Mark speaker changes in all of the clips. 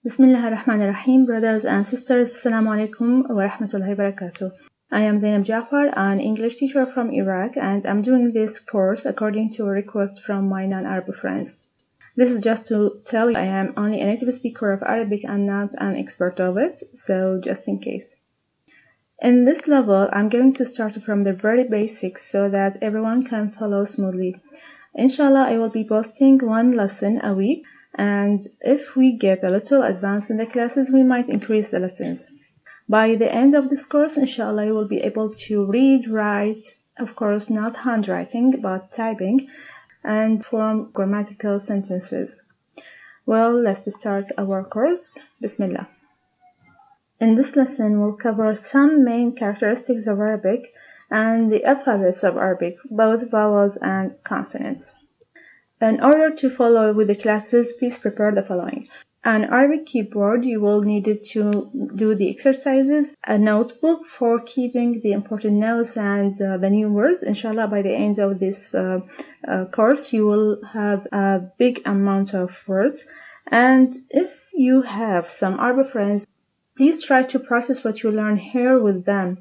Speaker 1: Bismillah ar-Rahman ar-Rahim, brothers and sisters, Assalamu alaikum wa rahmatullahi wa barakatuh. I am Zainab Jafar, an English teacher from Iraq, and I'm doing this course according to a request from my non-Arab friends. This is just to tell you I am only a native speaker of Arabic and not an expert of it, so just in case. In this level, I'm going to start from the very basics so that everyone can follow smoothly. Inshallah, I will be posting one lesson a week, and if we get a little advanced in the classes, we might increase the lessons. By the end of this course, inshallah, you will be able to read, write, of course not handwriting, but typing, and form grammatical sentences. Well, let's start our course. Bismillah. In this lesson, we'll cover some main characteristics of Arabic and the alphabets of Arabic, both vowels and consonants. In order to follow with the classes, please prepare the following. An Arabic keyboard, you will need it to do the exercises, a notebook for keeping the important notes and the new words. Inshallah, by the end of this course, you will have a big amount of words. And if you have some Arabic friends, please try to practice what you learn here with them.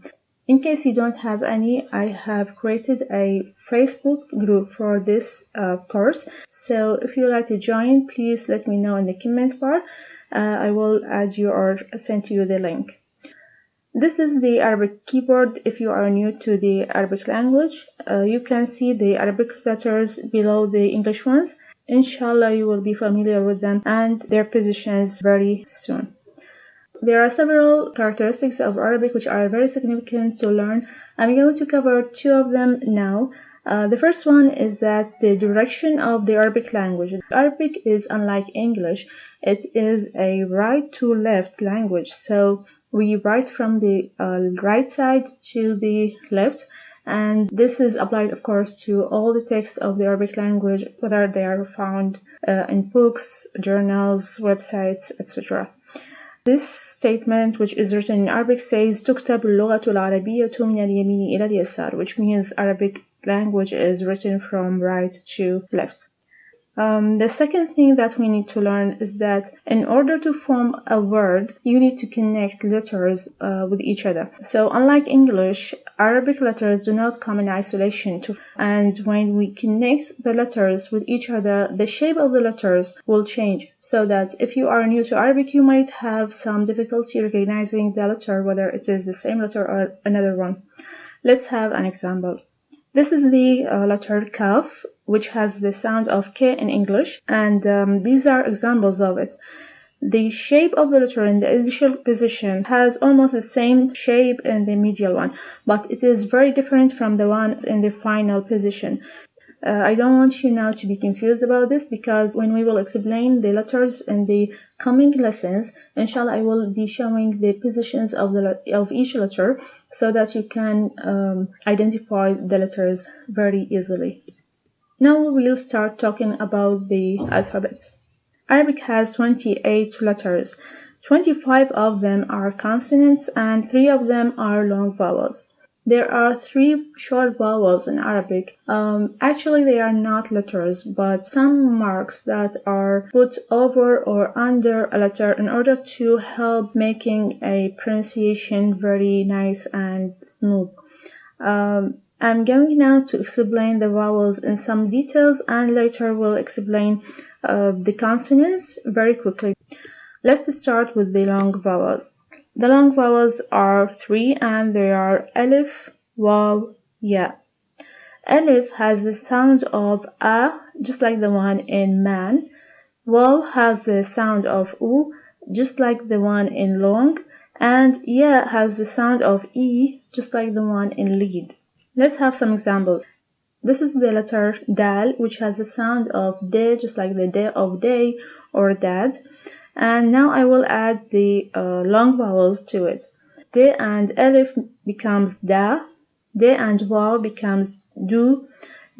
Speaker 1: In case you don't have any, I have created a Facebook group for this course. So if you would like to join, please let me know in the comment bar. I will add you or send you the link. This is the Arabic keyboard. If you are new to the Arabic language, you can see the Arabic letters below the English ones. Inshallah, you will be familiar with them and their positions very soon. There are several characteristics of Arabic which are very significant to learn. I'm going to cover two of them now. The first one is that the direction of the Arabic language. Arabic is unlike English. It is a right to left language. So we write from the right side to the left. And this is applied, of course, to all the texts of the Arabic language, whether they are found in books, journals, websites, etc. This statement, which is written in Arabic, says تكتب اللغة العربية من اليمين إلى اليسار, which means Arabic language is written from right to left. The second thing that we need to learn is that in order to form a word, you need to connect letters with each other. So unlike English, Arabic letters do not come in isolation. And when we connect the letters with each other, the shape of the letters will change. So that if you are new to Arabic, you might have some difficulty recognizing the letter, whether it is the same letter or another one. Let's have an example. This is the letter Kaf, which has the sound of K in English, and these are examples of it. The shape of the letter in the initial position has almost the same shape in the medial one, but it is very different from the one in the final position. I don't want you now to be confused about this, because when we will explain the letters in the coming lessons, inshallah, I will be showing the positions of each letter so that you can identify the letters very easily. Now we'll start talking about the alphabets. Arabic has 28 letters. 25 of them are consonants and 3 of them are long vowels. There are 3 short vowels in Arabic. Actually, they are not letters, but some marks that are put over or under a letter in order to help making a pronunciation very nice and smooth. I'm going now to explain the vowels in some details, and later we'll explain the consonants very quickly. Let's start with the long vowels. The long vowels are 3, and they are Alif, Waw, Ya. Alif has the sound of A, just like the one in man. Waw has the sound of U, just like the one in long. And Ya has the sound of E, just like the one in lead. Let's have some examples. This is the letter Dal, which has the sound of D, just like the D of day or dad. And now I will add the long vowels to it. D and Alif becomes Da. D and Waw becomes Du.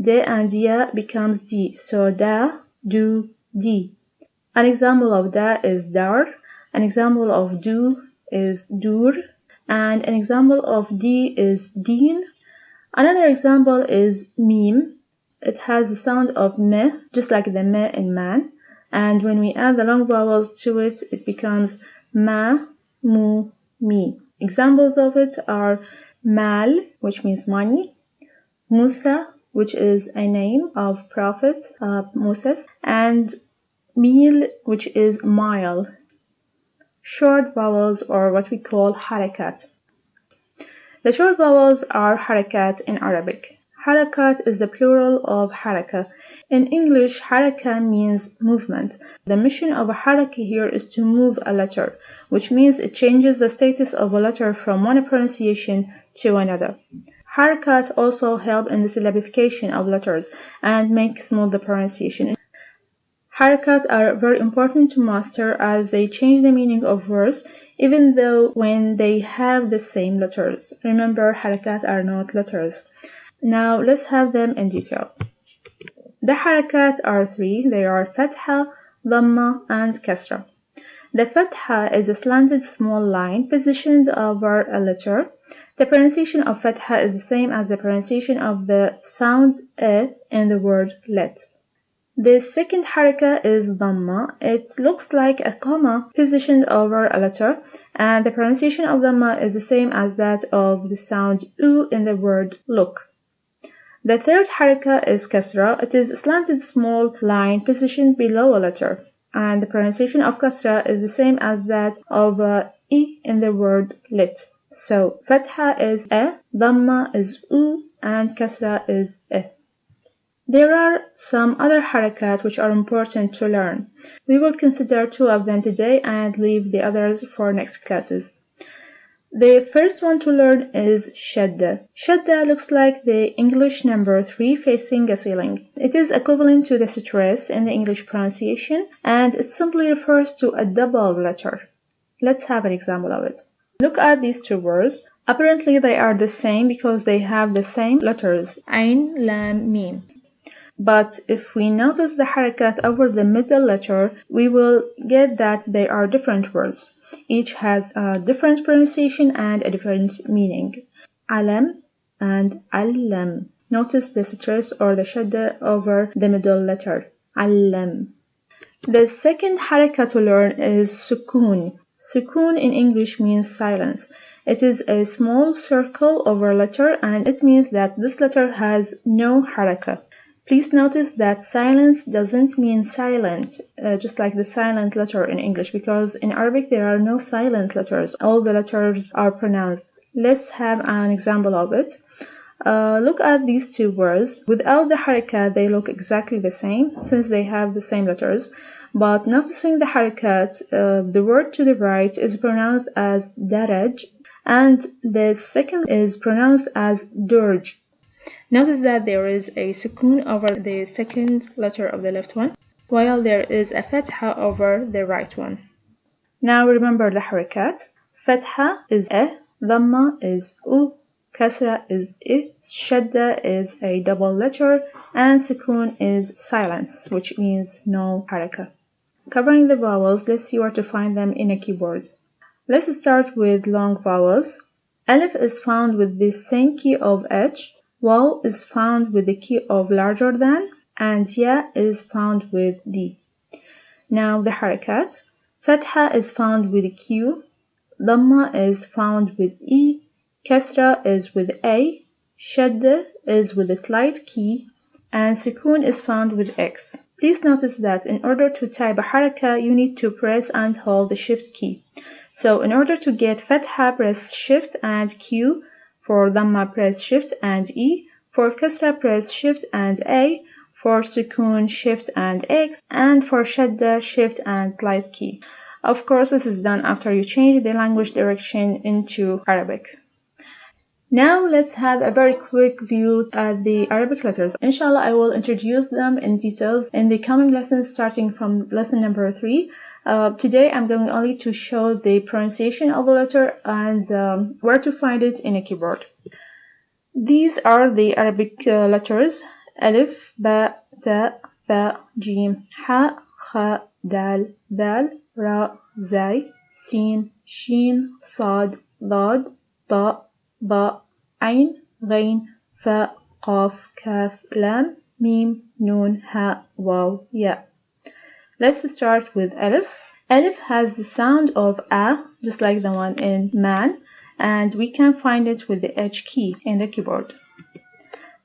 Speaker 1: D and Ya becomes Di. So Da, Du, Di. An example of Da is Dar. An example of Du is Dur. And an example of Di is Din. Another example is Mim. It has the sound of Meh, just like the Meh in man. And when we add the long vowels to it, it becomes ma, mu, mi. Examples of it are mal, which means money, Musa, which is a name of Prophet Moses, and mil, which is mile. Short vowels, or what we call harakat. The short vowels are harakat in Arabic. Harakat is the plural of haraka. In English, haraka means movement. The mission of a haraka here is to move a letter, which means it changes the status of a letter from one pronunciation to another. Harakat also help in the syllabification of letters and make smooth the pronunciation. Harakat are very important to master as they change the meaning of words even though when they have the same letters. Remember, harakat are not letters. Now let's have them in detail. The harakat are three. They are fatha, dhamma, and kasra. The fatha is a slanted small line positioned over a letter. The pronunciation of fatha is the same as the pronunciation of the sound e in the word let. The second haraka is dhamma. It looks like a comma positioned over a letter, and the pronunciation of dhamma is the same as that of the sound u in the word look. The third haraka is kasra. It is a slanted small line positioned below a letter, and the pronunciation of kasra is the same as that of I in the word lit. So fatha is a, dhamma is u, and kasra is e. There are some other harakat which are important to learn. We will consider two of them today and leave the others for next classes. The first one to learn is shadda. Shadda looks like the English number 3 facing a ceiling. It is equivalent to the stress in the English pronunciation, and it simply refers to a double letter. Let's have an example of it. Look at these two words. Apparently they are the same because they have the same letters, ain, lam, mim. But if we notice the harakat over the middle letter, we will get that they are different words. Each has a different pronunciation and a different meaning. Alam and allam. Notice the stress or the shadda over the middle letter. Allam. The second harakat to learn is sukun. Sukun in English means silence. It is a small circle over a letter, and it means that this letter has no haraka. Please notice that silence doesn't mean silent, just like the silent letter in English, because in Arabic there are no silent letters. All the letters are pronounced. Let's have an example of it. Look at these two words. Without the harakat, they look exactly the same, since they have the same letters. But noticing the harakat, the word to the right is pronounced as daraj, and the second is pronounced as durj. Notice that there is a sukun over the second letter of the left one, while there is a fatha over the right one. Now remember the harakat. Fatha is a, dhamma is u, kasra is I, shadda is a double letter, and sukun is silence, which means no haraka. Covering the vowels, let's see where to find them in a keyboard. Let's start with long vowels. Alif is found with the same key of H. Waw is found with the key of larger than, and Ya is found with D. Now the harakat. Fatha is found with Q, Dhamma is found with E, Kasra is with A, Shadda is with a slight key, and Sukun is found with X. Please notice that in order to type a haraka, you need to press and hold the shift key. So in order to get Fatha, press shift and Q. For Dhamma, press shift and E. For Kasra, press shift and A. For Sukun, shift and X. And for Shadda, shift and slight key. Of course, this is done after you change the language direction into Arabic. Now let's have a very quick view at the Arabic letters. Inshallah, I will introduce them in details in the coming lessons starting from lesson number 3. Today I'm going only to show the pronunciation of a letter and where to find it in a keyboard. These are the Arabic letters: Alif, Ba, Ta, Ba, Jim, Ha, Kha, Dal, Dal, Ra, Zay, Sin, Shin, Sad, Dad, Ta, Ba, Ain, Ghain, Fa, Qaf, Kaf, Lam, Mim, Nun, Ha, Waw, Ya. Let's start with Alif. Alif has the sound of A, just like the one in man, and we can find it with the H key in the keyboard.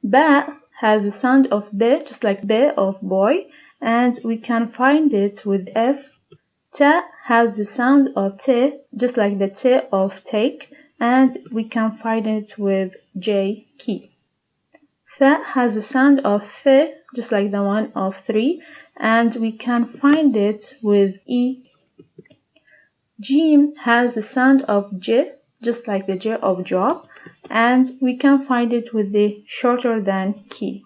Speaker 1: Ba has the sound of B, just like B of boy, and we can find it with F. Ta has the sound of T, just like the T of take, and we can find it with J key. Tha has the sound of Th, just like the one of 3, and we can find it with E. Jim has the sound of J, just like the J of job, and we can find it with the shorter than key.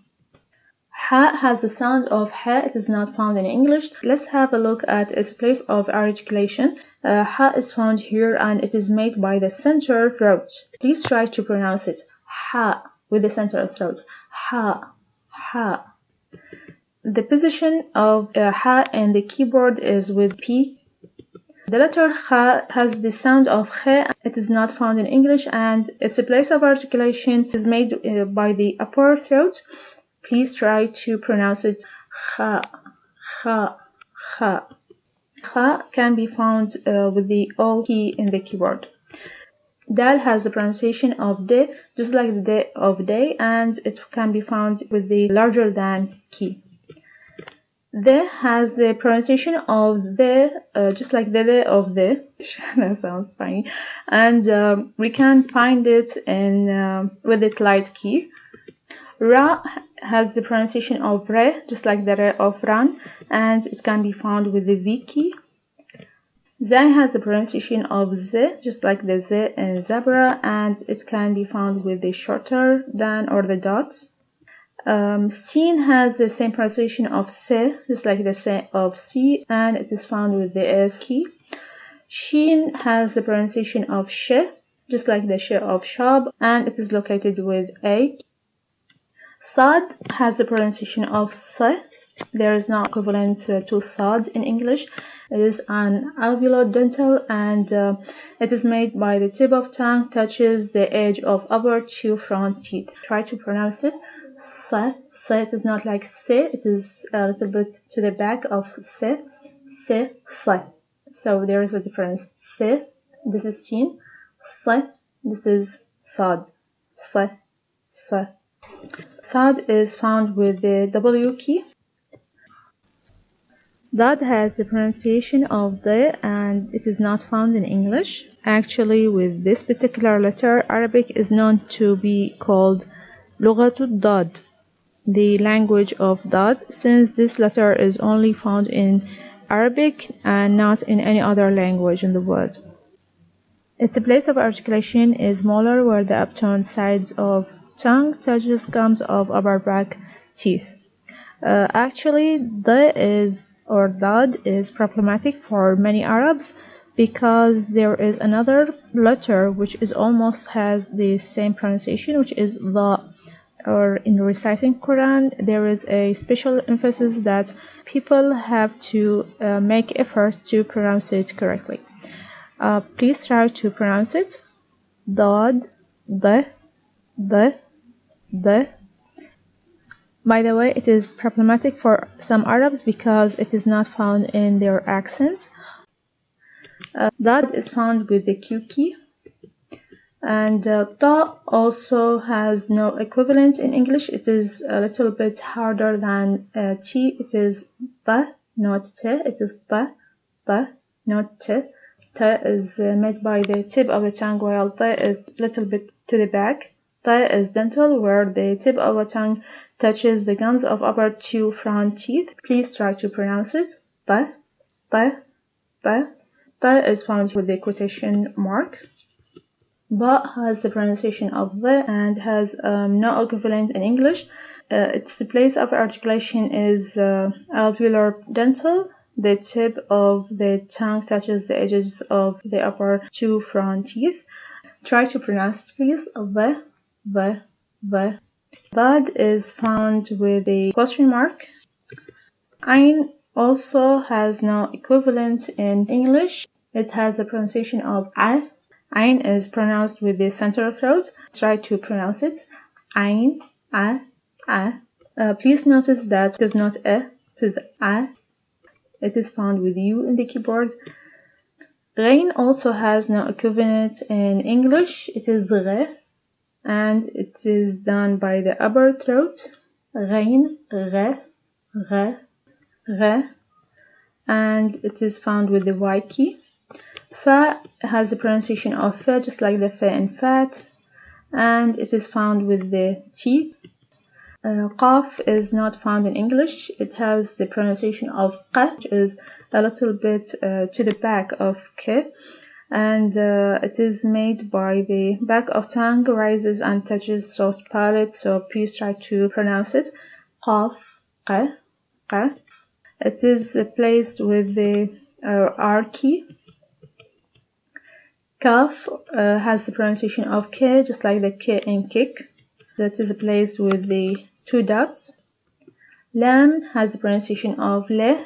Speaker 1: Ha has the sound of Ha. It is not found in English. Let's have a look at its place of articulation. Ha is found here and it is made by the center throat. Please try to pronounce it. Ha with the center throat. Ha, ha. The position of Ha in the keyboard is with P. The letter Kha has the sound of Kha. It is not found in English and its place of articulation is made by the upper throat. Please try to pronounce it Kha, Kha, Kha. Kha can be found with the O key in the keyboard. Dal has the pronunciation of D, just like the D of day, and it can be found with the larger than key. The has the pronunciation of the, just like the of the. That sounds funny. And we can find it in with the light key. Ra has the pronunciation of re, just like the re of ran, and it can be found with the V key. Zai has the pronunciation of z, just like the z in zebra, and it can be found with the shorter than or the dot. Sin has the same pronunciation of se, just like the se of C, and it is found with the S key. Shin has the pronunciation of sh, just like the sh of shab, and it is located with A. Sad has the pronunciation of se. There is no equivalent to sad in English. It is an alveolo-dental and it is made by the tip of tongue touches the edge of upper two front teeth. Try to pronounce it. Se. Se. It is not like se. It is a little bit to the back of se. Se. Se. So there is a difference. Se. This is sin. Se. This is sad. Se. Se. Sad is found with the W key. Dad has the pronunciation of the and it is not found in English. Actually, with this particular letter, Arabic is known to be called Lughatud Dad, the language of Dad, since this letter is only found in Arabic and not in any other language in the world. Its place of articulation is molar, where the upturned sides of tongue touches gums of upper back teeth. Actually, the is or dad is problematic for many Arabs because there is another letter which is almost has the same pronunciation, which is the, or in reciting Quran there is a special emphasis that people have to make effort to pronounce it correctly. Please try to pronounce it. Dad, the. By the way, it is problematic for some Arabs because it is not found in their accents. Dad is found with the Q key. And ta also has no equivalent in English. It is a little bit harder than T. It is ta, not T. It is ta, not T. Ta is made by the tip of the tongue, while ta is a little bit to the back. Ta is dental, where the tip of the tongue touches the gums of upper two front teeth. Please try to pronounce it. Ta, ta, ta. Ta is found with the quotation mark. Ba has the pronunciation of the and has no equivalent in English. Its place of articulation is alveolar dental. The tip of the tongue touches the edges of the upper two front teeth. Try to pronounce it, please. The. Bad is found with a question mark. Ain also has no equivalent in English. It has the pronunciation of A. Ain is pronounced with the center throat. Try to pronounce it. Ain, A. Please notice that it is not A, it is A. it is found with U in the keyboard. Ghain also has no equivalent in English. It is ghe, and it is done by the upper throat. Ghain, ghe, ghe, ghe, and it is found with the Y key. Fa has the pronunciation of fa, just like the fa in fat, and it is found with the T. Qaf is not found in English. It has the pronunciation of qa, which is a little bit to the back of k, and it is made by the back of tongue rises and touches soft palate, so please try to pronounce it. Qaf, qa, qa. It is placed with the R key. Kaf has the pronunciation of K, just like the K in kick. That is placed with the 2 dots. Lam has the pronunciation of Le,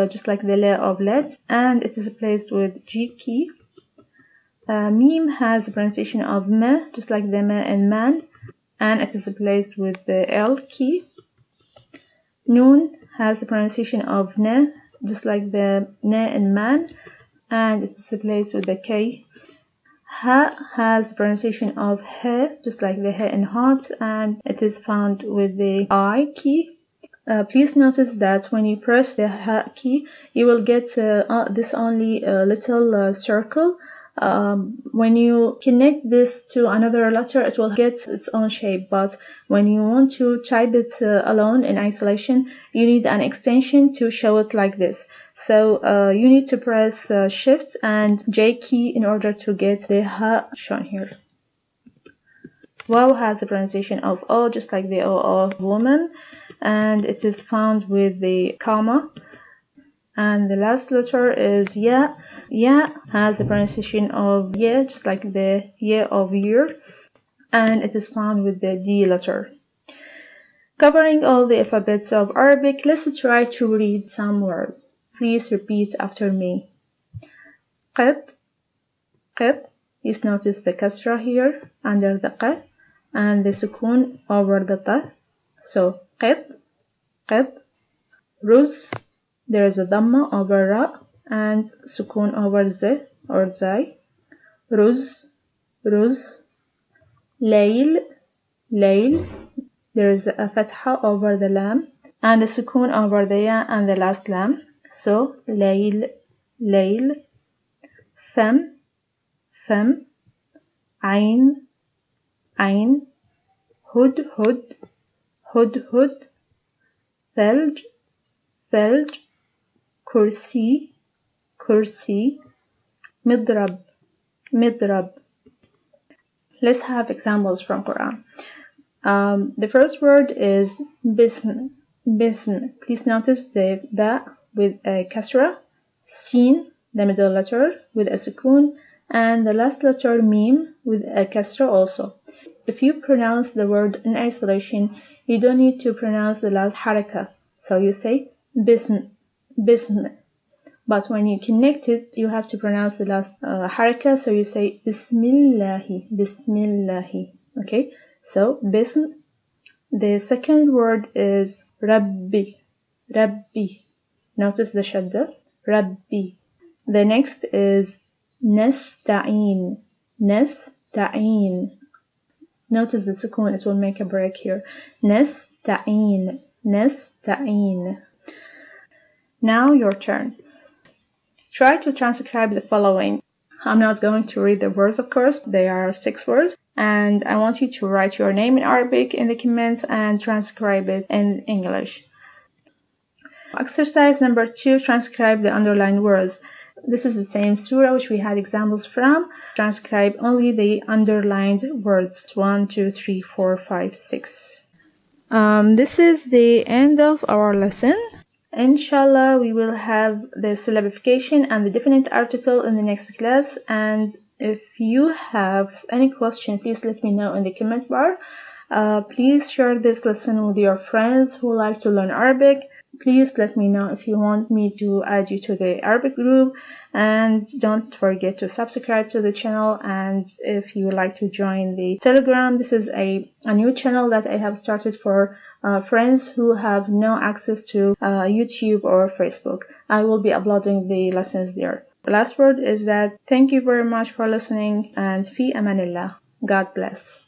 Speaker 1: just like the Le of lead, and it is placed with G key. Mim has the pronunciation of Me, just like the Me in man, and it is placed with the L key. Noon has the pronunciation of Ne, just like the Ne in man, and it is placed with the K. Ha has the pronunciation of He, just like the He in hot, and it is found with the I key. Please notice that when you press the Ha key, you will get this only little circle. When you connect this to another letter, it will get its own shape, but when you want to type it alone in isolation, you need an extension to show it like this. So you need to press Shift and J key in order to get the Ha shown here. Waw has the pronunciation of O, just like the O of woman, and it is found with the comma. And the last letter is Ya. Ya has the pronunciation of Ye, just like the Ye of year, and it is found with the D letter. Covering all the alphabets of Arabic, let's try to read some words. Please repeat after me. Qit, qit. Please notice the kasra here under the qa and the sukun over the ta. So qit, qit. Ruz. There is a dhamma over ra and sukun over z or zai. Ruz, ruz. Layl, layl. There is a fatha over the lam and a sukun over the ya and the last lam. So layl, layl. Fam, fam. Ain, ain. Hud, hud, hud, hud. Thalj, thalj. Kursi, kursi. Midrab, midrab. Let's have examples from Quran. The first word is bisn, bisn. Please notice the ba with a kasra, sin, the middle letter with a sukun, and the last letter mim with a kasra also. If you pronounce the word in isolation, you don't need to pronounce the last haraka. So you say bisn, bisn. But when you connect it, you have to pronounce the last haraka. So you say bismillahi, bismillahi. Okay. So bism. The second word is rabbi, rabbi. Notice the shadda, rabbi. The next is nasta'in, nasta'in. Notice the sukun, it will make a break here. Nasta'in, nasta'in. Now your turn. Try to transcribe the following. I'm not going to read the words, of course. They are 6 words. And I want you to write your name in Arabic in the comments and transcribe it in English. Exercise number 2, transcribe the underlined words. This is the same surah which we had examples from. Transcribe only the underlined words. 1, 2, 3, 4, 5, 6. This is the end of our lesson. Inshallah, we will have the syllabification and the definite article in the next class. And if you have any question, please let me know in the comment bar. Please share this lesson with your friends who like to learn Arabic. Please let me know if you want me to add you to the Arabic group, and don't forget to subscribe to the channel. And if you would like to join the Telegram, this is a new channel that I have started for friends who have no access to YouTube or Facebook. I will be uploading the lessons there. The last word is that thank you very much for listening, and fi amanillah. God bless.